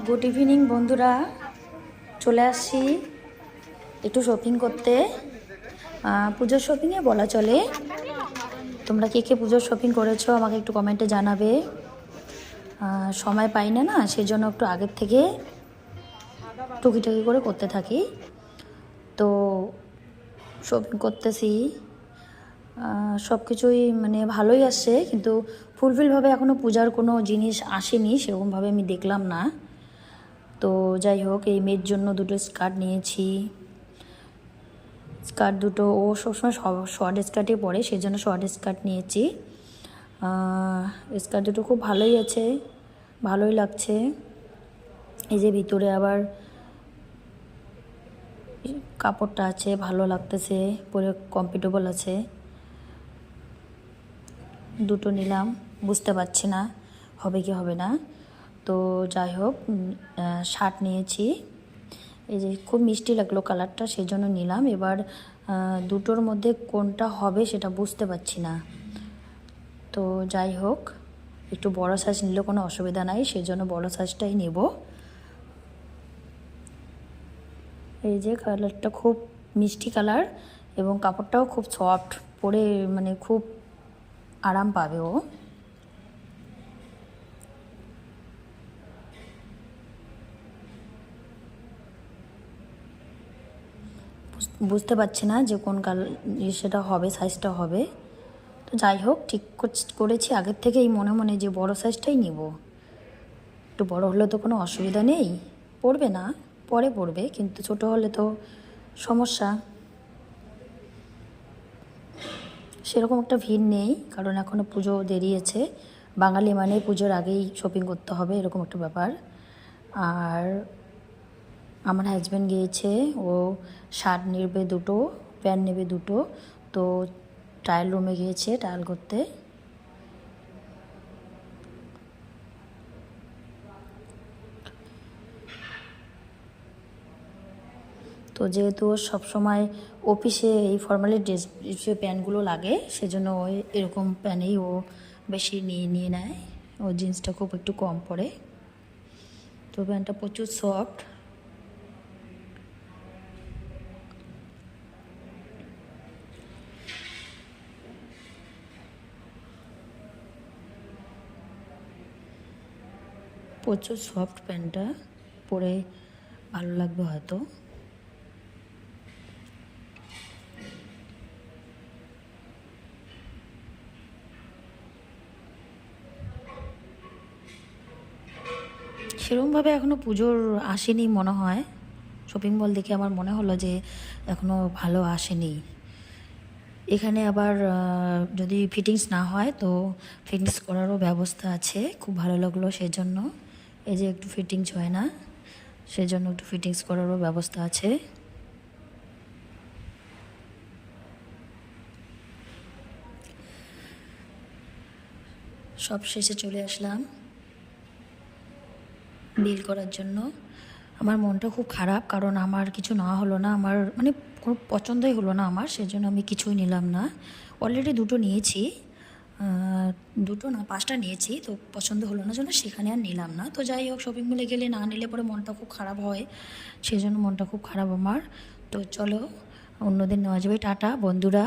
Good evening বন্ধুরা, চলে আসছি একটু শপিং করতে। পুজোর শপিংয়ে বলা চলে। তোমরা কে কে পুজোর শপিং করেছো আমাকে একটু কমেন্টে জানাবে। সময় পাই না না, সেজন্য একটু আগের থেকে টুকিটাকি করে করতে থাকি। তো শপিং করতেছি, সব কিছুই মানে ভালোই আসছে, কিন্তু ফুলফিলভাবে এখনও পূজার কোনো জিনিস আসেনি, সেরকমভাবে আমি দেখলাম না। তো যাই হোক, এই মেয়ের জন্য দুটো স্কার্ট নিয়েছি। স্কার্ট দুটো ও সবসময় শর্ট স্কার্টই পরে, সেই জন্য শর্ট স্কার্ট নিয়েছি। স্কার্ট দুটো খুব ভালোই আছে, ভালোই লাগছে। এই যে ভিতরে আবার কাপড়টা আছে, ভালো লাগতেছে, পরে কমফর্টেবল আছে। দুটো নিলাম, বুঝতে পারছি না হবে কি হবে না। তো যাই হোক, শার্ট নিয়েছি। এই যে খুব মিষ্টি লাগলো কালারটা, সেই জন্য নিলাম। এবার দুটোর মধ্যে কোনটা হবে সেটা বুঝতে পারছি না। তো যাই হোক, একটু বড় সাইজ নিলে কোনো অসুবিধা নাই, সেই জন্য বড় সাইজটাই নেব। এই যে কালারটা খুব মিষ্টি কালার, এবং কাপড়টাও খুব সফট, পরে মানে খুব আরাম পাবে ও। বুঝতে পারছি না যে কোন সেটা হবে, সাইজটা হবে। তো যাই হোক, ঠিক করেছি আগের থেকেই মনে মনে যে বড় সাইজটাই নিব। একটু বড় হলে তো কোনো অসুবিধা নেই, পড়বে না, পরে পড়বে, কিন্তু ছোট হলে তো সমস্যা। সেরকম একটা ভিড় নেই, কারণ এখনও পুজো দেরি আছে। বাঙালি মানে পুজোর আগেই শপিং করতে হবে, এরকম একটা ব্যাপার। আর আমার হাজব্যান্ড গিয়েছে, ও শার্ট নেবে দুটো, প্যান্ট নেবে দুটো। তো ট্রায়াল রুমে গিয়েছে ট্রায়াল করতে। তো যেহেতু সবসময় অফিসে এই ফর্মালি ড্রেস যে প্যান্টগুলো লাগে, সেজন্য ও এরকম প্যান্টেই ও বেশি নিয়ে নেয়। ও জিন্সটা খুব একটু কম পরে। তো প্যান্টটা প্রচুর সফট। প্রচুর সফট প্যান্টটা, পরে ভালো লাগবে হয়তো। সেরকমভাবে এখনও পুজোর আসেনি মনে হয়। শপিং মল দেখে আমার মনে হলো যে এখনও ভালো আসেনি। এখানে আবার যদি ফিটিংস না হয় তো ফিটিংস করারও ব্যবস্থা আছে, খুব ভালো লাগলো সেজন্য। এই যে একটু ফিটিংস হয় না, সেজন্য একটু ফিটিংস করারও ব্যবস্থা আছে। সব শেষে চলে আসলাম বিল করার জন্য। আমার মনটা খুব খারাপ, কারণ আমার কিছু না হলো না, আমার মানে কোনো পছন্দই হলো না আমার, সেজন্য আমি কিছুই নিলাম না। অলরেডি দুটো নিয়েছি, দুটো না 5টা নিয়েছি, তো পছন্দ হলো না, জন্য সেখানে আর নিলাম না। তো যাই হোক, শপিং মলে গেলে না নিলে পরে মনটা খুব খারাপ হয়, সেই জন্য মনটা খুব খারাপ আমার। তো চলো, অন্যদিন নেওয়া যাবে। টাটা বন্ধুরা।